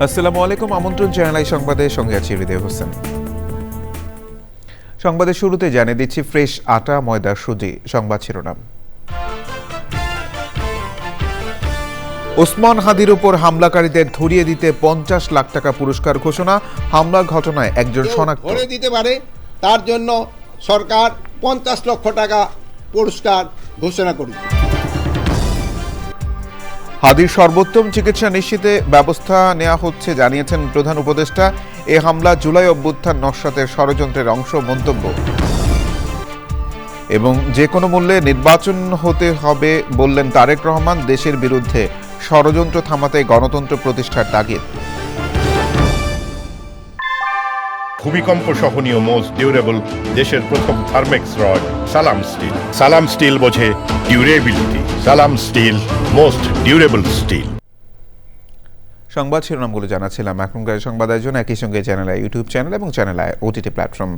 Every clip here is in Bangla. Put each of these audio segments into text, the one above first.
আসসালামু আলাইকুম। আমন্ত্রণ চ্যানেল সংবাদে, সঙ্গে আছি হৃদয় হোসেন। সংবাদের শুরুতে জানিয়ে দিচ্ছি ফ্রেশ আটা ময়দা সুজি। সংবাদ শিরোনাম। ওসমান হাদির উপর হামলাকারীদের ধরিয়ে দিতে 50 লাখ টাকা পুরস্কার ঘোষণা। হামলার ঘটনায় একজন শনাক্ত। ধরে দিতে পারে তার জন্য সরকার 50 লক্ষ টাকা পুরস্কার ঘোষণা করেছে। হাদির সর্বোত্তম চিকিৎসা নিশ্চিতে ব্যবস্থা নেওয়া হচ্ছে জানিয়েছেন প্রধান উপদেষ্টা। এ হামলা জুলাই অভ্যুত্থান নস্যাতের ষড়যন্ত্রের অংশ মন্তব্য। এবং যে কোনো মূল্যে নির্বাচন হতে হবে বললেন তারেক রহমান। দেশের বিরুদ্ধে ষড়যন্ত্র থামাতে গণতন্ত্র প্রতিষ্ঠার তাগিদ। ভূমিকম্প সহনীয় মোস্ট ডিউরেবল দেশের প্রথম থার্মেক্স রড সালাম স্টিল। সালাম স্টিল বোঝে ডিউরেবিলিটি। সালাম স্টিল মোস্ট ডিউরেবল স্টিল। সংবাদ শিরোনামগুলো জানাচ্ছিলাম। এখনকার সংবাদ আয়োজন একই সঙ্গে চ্যানেল ইউটিউব চ্যানেল এবং চ্যানেল ওটিটি প্ল্যাটফর্ম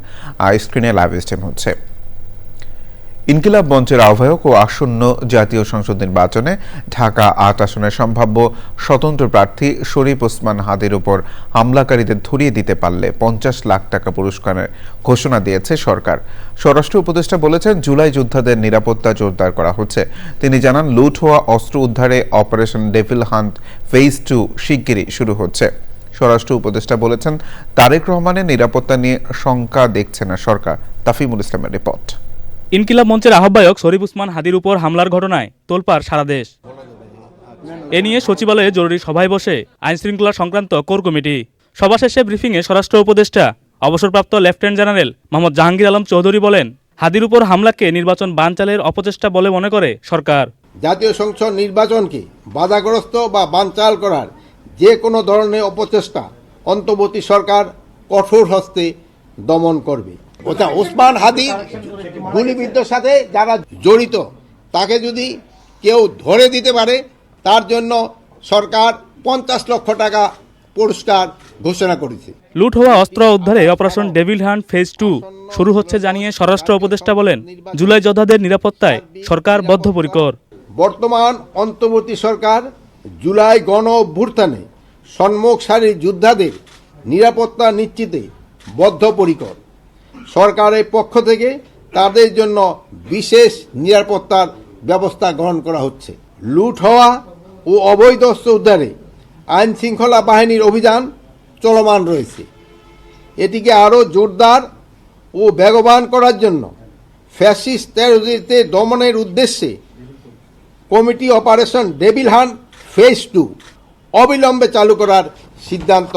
স্ক্রিনে লাইভ স্ট্রিম হচ্ছে। ইনকিলাব মঞ্চের আহ্বায়ক ও আসন্ন জাতীয় সংসদ নির্বাচনে ঢাকা ৮ আসনের সম্ভাব্য স্বতন্ত্র প্রার্থী শরীফ ওসমান হাদির উপর হামলাকারীদের ধরিয়ে দিতে পারলে 50 লাখ টাকা পুরস্কারের ঘোষণা দিয়েছে সরকার। স্বরাষ্ট্র উপদেষ্টা বলেছেন, জুলাই যোদ্ধাদের নিরাপত্তা জোরদার করা হচ্ছে। তিনি জানান, লুট হওয়া অস্ত্র উদ্ধারে অপারেশন ডেভিল হান্ট ফেজ 2 শিগগিরই শুরু হচ্ছে। স্বরাষ্ট্র উপদেষ্টা বলেছেন, তারেক রহমানের নিরাপত্তা নিয়ে শঙ্কা দেখছে না সরকার। তাফিমুল ইসলামের রিপোর্ট। ইনকিলাব মঞ্চের আহ্বায়ক শরীফ ওসমান হাদির উপর হামলার ঘটনায় তোলপাড় সারা দেশ। এ নিয়ে সচিবালয়ে জরুরি সভায় বসে আইনশৃঙ্খলা সংক্রান্ত কোর কমিটি। সভা শেষে ব্রিফিংয়ে স্বরাষ্ট্র উপদেষ্টা অবসরপ্রাপ্ত লেফটেন্যান্ট জেনারেল মোহাম্মদ জাহাঙ্গীর আলম চৌধুরী বলেন, হাদির উপর হামলাকে নির্বাচন বানচালের অপচেষ্টা বলে মনে করে সরকার। জাতীয় সংসদ নির্বাচনকে বাধাগ্রস্ত বা বানচাল করার যে কোনো ধরনের অপচেষ্টা অন্তর্বর্তী সরকার কঠোর হস্তে দমন করবে। ওসমান হাদি গুলিবিদ্ধর সাথে যারা জড়িত তাকে যদি কেউ ধরে দিতে পারে তার জন্য সরকার 50 লক্ষ টাকা পুরস্কার ঘোষণা করেছে। লুট হওয়া অস্ত্র উদ্ধারে অপারেশন ডেভিল হান্ট ফেজ 2 শুরু হচ্ছে জানিয়ে স্বরাষ্ট্র উপদেষ্টা বলেন, জুলাই যোদ্ধাদের নিরাপত্তায় সরকার বদ্ধপরিকর। বর্তমান অন্তর্বর্তী সরকার জুলাই গণ অভ্যুত্থানে সম্মুখ সারির যোদ্ধাদের নিরাপত্তা নিশ্চিতে বদ্ধপরিকর। সরকারের পক্ষ থেকে তাদের জন্য বিশেষ নিরাপত্তার ব্যবস্থা গ্রহণ করা হচ্ছে। লুট হওয়া ও অবৈধ অস্ত্র উদ্ধারে আইন শৃঙ্খলা বাহিনীর অভিযান চলমান রয়েছে। এটিকে আরও জোরদার ও বেগবান করার জন্য ফ্যাসিস্ট টেররিস্টদের দমনের উদ্দেশ্যে committee operation devil hunt phase 2 অবিলম্বে চালু করার সিদ্ধান্ত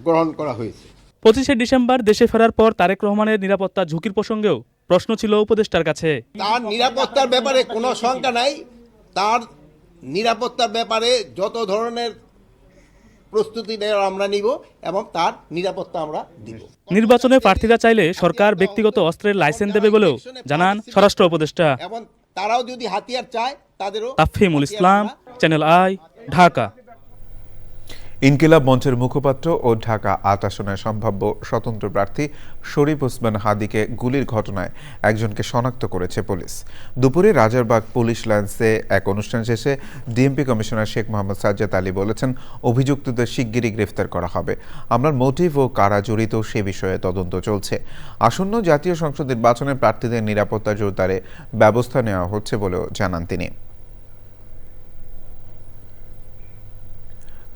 গ্রহণ করা হয়েছে। 25শে ডিসেম্বর দেশে ফেরার পর তারেক রহমানের নিরাপত্তা ঝুঁকির প্রসঙ্গেও প্রশ্ন ছিল উপদেষ্টার কাছে। তার নিরাপত্তার ব্যাপারে কোনো শঙ্কা নাই। তার নিরাপত্তার ব্যাপারে যত ধরনের প্রস্তুতি নেওয়ার আমরা নিব এবং তার নিরাপত্তা আমরা দিব। নির্বাচনে প্রার্থীরা চাইলে সরকার ব্যক্তিগত অস্ত্রের লাইসেন্স দেবে বলেও জানান স্বরাষ্ট্র উপদেষ্টা। এবং তারাও যদি হাতিয়ার চায় তাদেরও। তাফহিমুল ইসলাম, চ্যানেল আই, ঢাকা। ইনকিলাব মঞ্চের মুখপাত্র ও ঢাকা ৮ আসনের সম্ভাব্য স্বতন্ত্র প্রার্থী শরীফ ওসমান হাদিকে গুলির ঘটনায় একজনকে শনাক্ত করেছে পুলিশ। দুপুরে রাজারবাগ পুলিশ লাইন্সে এক অনুষ্ঠান শেষে ডিএমপি কমিশনার শেখ মোহাম্মদ সাজ্জাদ আলী বলেছেন, অভিযুক্তদের শিগগিরই গ্রেফতার করা হবে। আমরার মোটিভ ও কারা জড়িত সে বিষয়ে তদন্ত চলছে। আসন্ন জাতীয় সংসদ নির্বাচনে প্রার্থীদের নিরাপত্তা জোরদারে ব্যবস্থা নেওয়া হচ্ছে বলেও জানান তিনি।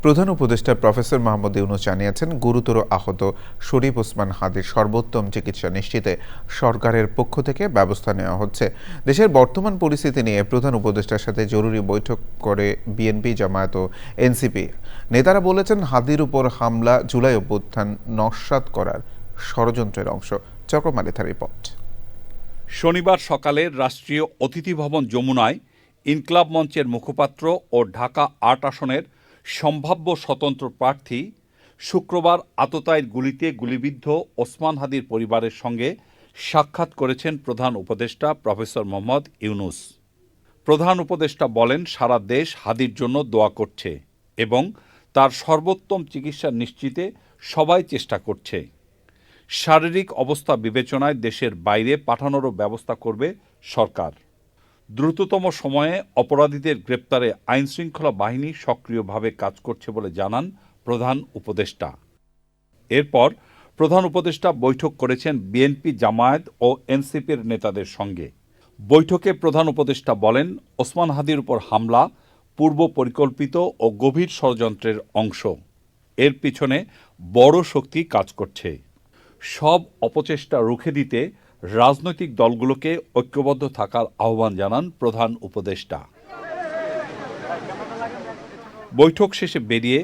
প্রধান উপদেষ্টা প্রফেসর মোহাম্মদ ইউনূস জানিয়েছেন, গুরুতর আহত শরীফ ওসমান হাদির সর্বোত্তম চিকিৎসা নিশ্চিতে সরকারের পক্ষ থেকে ব্যবস্থা নেওয়া হচ্ছে। দেশের বর্তমান পরিস্থিতি নিয়ে প্রধান উপদেষ্টার সাথে জরুরি বৈঠক করে বিএনপি, জামায়াত ও এনসিপি নেতারা বলেছেন, হাদির উপর হামলা জুলাই অভ্যুত্থান নস্যাৎ করার ষড়যন্ত্রের অংশ। চক্রমালিথার রিপোর্ট। শনিবার সকালে রাষ্ট্রীয় অতিথি ভবন যমুনায় ইনকিলাব মঞ্চের মুখপাত্র ও ঢাকা ৮ আসনের সম্ভাব্য স্বতন্ত্র প্রার্থী শুক্রবার আততায়ীর গুলিতে গুলিবিদ্ধ ওসমান হাদির পরিবারের সঙ্গে সাক্ষাৎ করেছেন প্রধান উপদেষ্টা প্রফেসর মোহাম্মদ ইউনূস। প্রধান উপদেষ্টা বলেন, সারা দেশ হাদির জন্য দোয়া করছে এবং তার সর্বোত্তম চিকিৎসা নিশ্চিতে সবাই চেষ্টা করছে। শারীরিক অবস্থা বিবেচনায় দেশের বাইরে পাঠানোরও ব্যবস্থা করবে সরকার। দ্রুততম সময়ে অপরাধীদের গ্রেপ্তারে আইনশৃঙ্খলা বাহিনী সক্রিয়ভাবে কাজ করছে বলে জানান প্রধান উপদেষ্টা। এরপর প্রধান উপদেষ্টা বৈঠক করেছেন বিএনপি, জামায়াত ও এনসিপির নেতাদের সঙ্গে। বৈঠকে প্রধান উপদেষ্টা বলেন, ওসমান হাদির উপর হামলা পূর্ব পরিকল্পিত ও গভীর ষড়যন্ত্রের অংশ। এর পিছনে বড় শক্তি কাজ করছে। সব অপচেষ্টা রুখে দিতে রাজনৈতিক দলগুলোকে ঐক্যবদ্ধ থাকার আহ্বান জানান প্রধান উপদেষ্টা। বৈঠক শেষে বেরিয়ে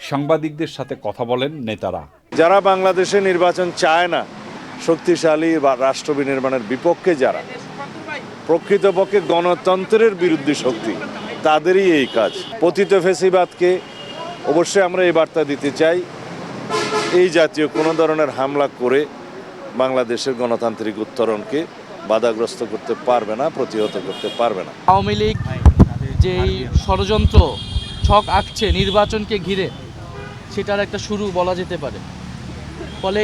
সাংবাদিকদের সাথে কথা বলেন নেতারা। যারা বাংলাদেশে নির্বাচন চায় না, শক্তিশালী বা রাষ্ট্র বিনির্মাণের বিপক্ষে যারা, প্রকৃতপক্ষে গণতন্ত্রের বিরুদ্ধে শক্তি, তাদেরই এই কাজ। পতিত ফ্যাসিবাদকে অবশ্যই আমরা এই বার্তা দিতে চাই, এই জাতীয় কোনো ধরনের হামলা করে বাংলাদেশের গণতান্ত্রিক উত্তরণকে বাধাগ্রস্ত করতে পারবে না, প্রতিহত করতে পারবে না। আওয়ামী লীগ যেই ষড়যন্ত্র ছক আঁকছে নির্বাচনকে ঘিরে, সেটার একটা শুরু বলা যেতে পারে। ফলে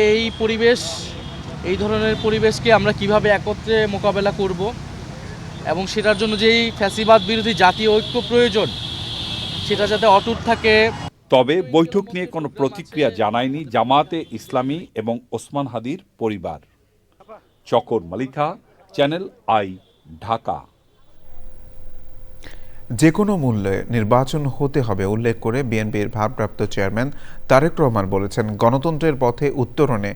এই ধরনের পরিবেশকে আমরা কিভাবে একত্রে মোকাবেলা করব এবং সেটার জন্য যেই ফ্যাসিবাদ বিরোধী জাতীয় ঐক্য প্রয়োজন, সেটা যাতে অটুট থাকে। তবে বৈঠক নিয়ে কোনো প্রতিক্রিয়া জানায়নি জামায়াতে ইসলামী এবং ওসমান হাদির পরিবার। চকর মালিথা, চ্যানেল আই, ঢাকা। যে কোনো মূল্যে নির্বাচন হতে হবে উল্লেখ করে বিএনপির ভারপ্রাপ্ত চেয়ারম্যান তারেক রহমান বলেছেন, গণতন্ত্রের পথে উত্তরণে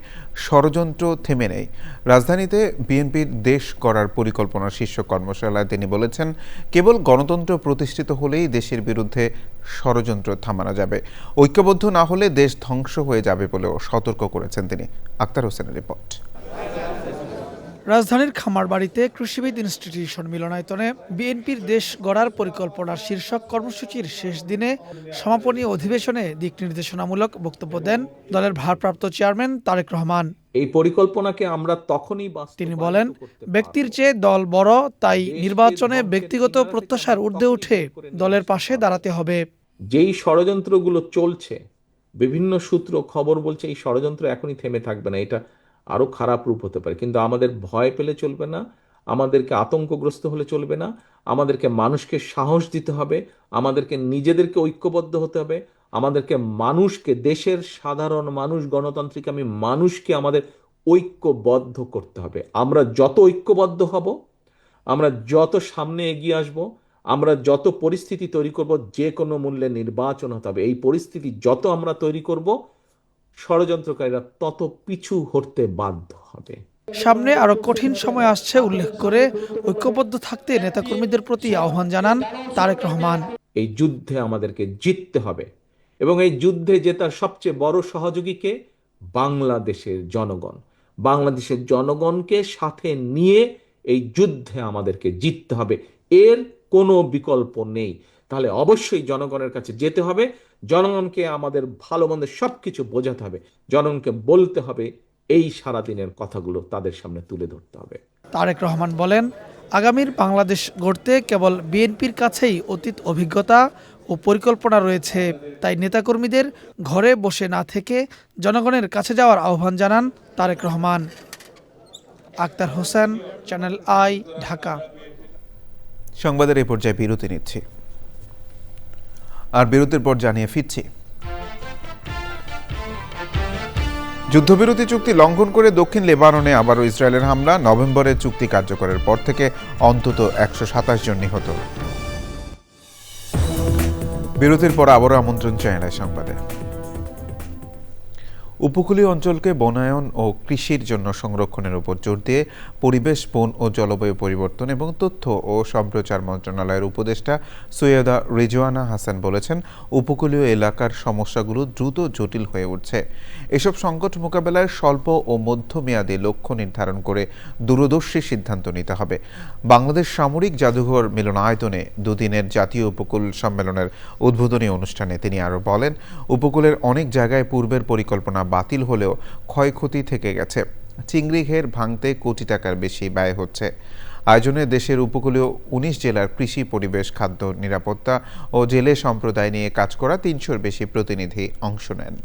ষড়যন্ত্র থেমে নেই। রাজধানীতে বিএনপির দেশ গড়ার পরিকল্পনা শীর্ষ কর্মশালায় তিনি বলেছেন, কেবল গণতন্ত্র প্রতিষ্ঠিত হলেই দেশের বিরুদ্ধে ষড়যন্ত্র থামানো যাবে। ঐক্যবদ্ধ না হলে দেশ ধ্বংস হয়ে যাবে বলেও সতর্ক করেছেন তিনি। আক্তার হোসেনের রিপোর্ট। রাজধানীর খামারবাড়িতে কৃষিবিদ ইনস্টিটিউশন মিলনায়তনে বিএনপির দেশ গড়ার পরিকল্পনার শীর্ষক কর্মসূচির শেষ দিনে সমাপনী অধিবেশনে দিক নির্দেশনামূলক বক্তব্য দেন দলের ভারপ্রাপ্ত চেয়ারম্যান তারেক রহমান। এই পরিকল্পনাকে আমরা তখনই তিনি বলেন, ব্যক্তির চেয়ে দল বড়, তাই নির্বাচনে ব্যক্তিগত প্রত্যাশার ঊর্ধ্বে উঠে দলের পাশে দাঁড়াতে হবে। যেই ষড়যন্ত্রগুলো চলছে, বিভিন্ন সূত্র খবর বলছে এই ষড়যন্ত্র এখনই থেমে থাকবে না, এটা আরো খারাপ রূপ হতে পারে। কিন্তু আমাদের ভয় পেলে চলবে না, আমাদেরকে আতঙ্কগ্রস্ত হলে চলবে না, আমাদেরকে মানুষকে সাহস দিতে হবে, আমাদেরকে নিজেদেরকে ঐক্যবদ্ধ হতে হবে, আমাদেরকে মানুষকে, দেশের সাধারণ মানুষ, গণতান্ত্রিকামী মানুষকে আমাদের ঐক্যবদ্ধ করতে হবে। আমরা যত ঐক্যবদ্ধ হব, আমরা যত সামনে এগিয়ে আসব, আমরা যত পরিস্থিতি তৈরি করব, যে কোনো মূল্যে নির্বাচন হতে হবে। এই পরিস্থিতি যত আমরা তৈরি করব, ষড়যন্ত্রকারীরা তত পিছু হটতে বাধ্য হবে। সামনে আরো কঠিন সময় আসছে উল্লেখ করে ঐক্যবদ্ধ থাকতে নেতাকর্মীদের প্রতি আহ্বান জানান তারেক রহমান। এই যুদ্ধে আমাদেরকে জিততে হবে এবং এই যুদ্ধে জেতার সবচেয়ে বড় সহযোগীকে বাংলাদেশের জনগণ। বাংলাদেশের জনগণকে সাথে নিয়ে এই যুদ্ধে আমাদেরকে জিততে হবে, এর কোনো বিকল্প নেই। তাহলে অবশ্যই জনগণের কাছে যেতে হবে, জনগণকে আমাদের ভালো মন্দ সবকিছু বোঝাতে হবে, জনগণকে বলতে হবে, এই সারাদিনের কথাগুলো তাদের সামনে তুলে ধরতে হবে। তারেক রহমান বলেন, আগামীর বাংলাদেশ গড়তে কেবল বিএনপির কাছেই অতীত অভিজ্ঞতা ও পরিকল্পনা রয়েছে, তাই নেতাকর্মীদের ঘরে বসে না থেকে জনগণের কাছে যাওয়ার আহ্বান জানান তারেক রহমান। Akhtar Hossain, Channel I, Dhaka. সংবাদের এই পর্যায়ে বিরতি নিচ্ছি, আর বিরতির পর জানিয়ে ফিরছি। যুদ্ধবিরতি চুক্তি লঙ্ঘন করে দক্ষিণ লেবাননে আবারও ইসরায়েলের হামলা। নভেম্বরে চুক্তি কার্যকরের পর থেকে অন্তত 127 জন নিহত। বিরতির পর আবারও আমন্ত্রণ চ্যানেল সংবাদে। উপকূলীয় অঞ্চলকে বনায়ন ও কৃষির জন্য সংরক্ষণের উপর জোর দিয়ে পরিবেশ, বন ও জলবায়ু পরিবর্তন এবং তথ্য ও সম্প্রচার মন্ত্রণালয়ের উপদেষ্টা সৈয়দা রিজওয়ানা হাসান বলেছেন, উপকূলীয় এলাকার সমস্যাগুলো দ্রুত জটিল হয়ে উঠছে। এসব সংকট মোকাবেলায় স্বল্প ও মধ্যমেয়াদী লক্ষ্য নির্ধারণ করে দূরদর্শী সিদ্ধান্ত নিতে হবে। বাংলাদেশ সামরিক জাদুঘর মিলনায়তনে দুদিনের জাতীয় উপকূল সম্মেলনের উদ্বোধনী অনুষ্ঠানে তিনি আরও বলেন, উপকূলের অনেক জায়গায় পূর্বের পরিকল্পনা বাতিল হলেও ক্ষয়ক্ষতি থেকে গেছে। চিংড়ি ঘের ভাঙতে কোটি টাকার বেশি ব্যয় হচ্ছে। আয়োজনে দেশের উপকূলীয় 19 জেলার কৃষি, পরিবেশ, খাদ্য নিরাপত্তা ও জেলে সম্প্রদায় নিয়ে কাজ করা 300-র বেশি প্রতিনিধি অংশ নেন।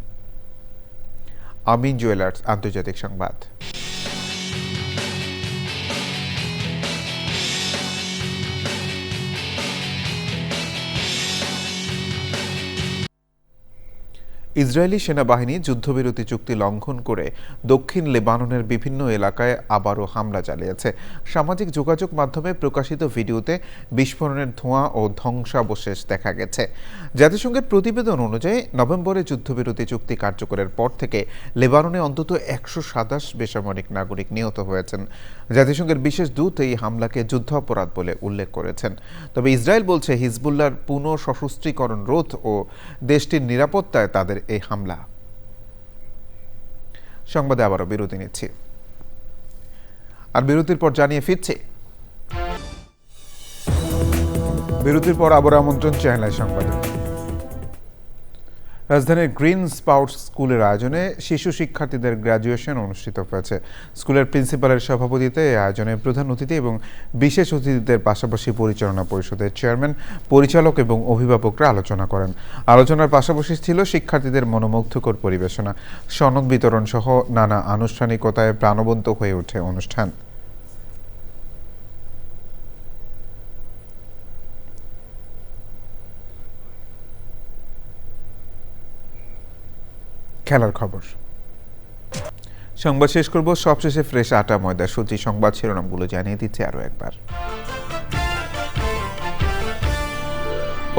আমিন জুয়েলার্স আন্তর্জাতিক সংবাদ। ইসরায়েলি সেনাবাহিনী যুদ্ধবিরতি চুক্তি লঙ্ঘন করে দক্ষিণ লেবাননের বিভিন্ন এলাকায় আবারও হামলা চালিয়েছে। সামাজিক যোগাযোগ মাধ্যমে প্রকাশিত ভিডিওতে বিস্ফোরণের ধোঁয়া ও ধ্বংসাবশেষ দেখা গেছে। জাতিসংঘের প্রতিবেদন অনুযায়ী নভেম্বরে যুদ্ধবিরতি চুক্তি কার্যকরের পর থেকে লেবাননে অন্তত 127 বেসামরিক নাগরিক নিহত হয়েছেন। জাতিসংঘের বিশেষ দূত এই হামলাকে যুদ্ধাপরাধ বলে উল্লেখ করেছেন। তবে ইসরায়েল বলছে হিজবুল্লাহর পুনঃ সশস্ত্রীকরণ রোধ ও দেশটির নিরাপত্তায় তাদের এই হামলা। সংবাদে আবারও বিরতি নিচ্ছি, আর বিরতির পর জানিয়ে ফিরছি। বিরতির পর আবার আমন্ত্রণ চ্যানেল সংবাদে। রাজধানীর গ্রিন স্পাউটস স্কুলের আয়োজনে শিশু শিক্ষার্থীদের গ্র্যাজুয়েশন অনুষ্ঠিত হয়েছে। স্কুলের প্রিন্সিপালের সভাপতিত্বে এই আয়োজনে প্রধান অতিথি এবং বিশেষ অতিথিদের পাশাপাশি পরিচালনা পরিষদের চেয়ারম্যান, পরিচালক এবং অভিভাবকরা আলোচনা করেন। আলোচনার পাশাপাশি ছিল শিক্ষার্থীদের মনোমুগ্ধকর পরিবেশনা, সনদ বিতরণ সহ নানা আনুষ্ঠানিকতায় প্রাণবন্ত হয়ে ওঠে অনুষ্ঠান। খেলার খবর সংবাদ শেষ করব সবশেষে ফ্রেশ আটা ময়দা সূচি সংবাদ শিরোনামগুলো জানিয়ে দিচ্ছে আরো একবার।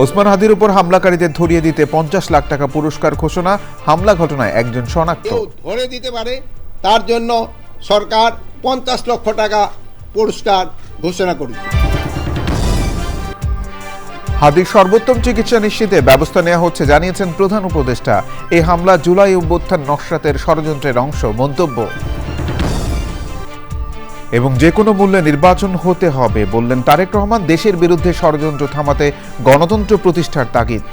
ওসমান হাদির উপর হামলাকারীদের ধরিয়ে দিতে 50 লাখ টাকা পুরস্কার ঘোষণা। হামলা ঘটনায় একজন শনাক্ত। কেউ ধরে দিতে পারে তার জন্য সরকার 50 লক্ষ টাকা পুরস্কার ঘোষণা করেছে। হাদির সর্বোত্তম চিকিৎসা নিশ্চিতে ব্যবস্থা নেওয়া হচ্ছে জানিয়েছেন প্রধান উপদেষ্টা। এই হামলা জুলাই অভ্যুত্থান নস্রাতের ষড়যন্ত্রের অংশ মন্তব্য। এবং যে কোনো মূল্যে নির্বাচন হতে হবে বললেন তারেক রহমান। দেশের বিরুদ্ধে ষড়যন্ত্র থামাতে গণতন্ত্র প্রতিষ্ঠার তাগিদ।